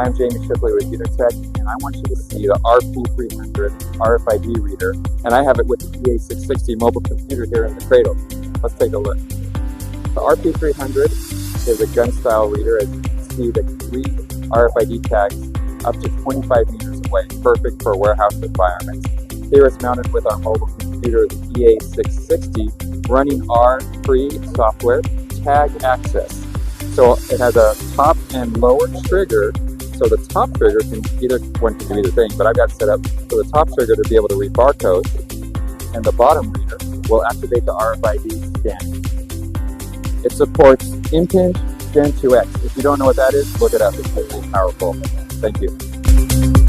I'm Jamie Shipley with Unitech, and I want you to see the RP300 RFID reader, and I have it with the EA660 mobile computer here in the cradle. Let's take a look. The RP300 is a gun-style reader. As you can see, that can read RFID tags up to 25 meters away, perfect for warehouse environments. Here it's mounted with our mobile computer, the EA660, running our free software, Tag Access. So it has a top and lower trigger. So the top trigger can one can do either thing, but I've got it set up for the top trigger to be able to read barcodes, and the bottom reader will activate the RFID scan. It supports Impinj Gen 2X. If you don't know what that is, look it up. It's really powerful. Thank you.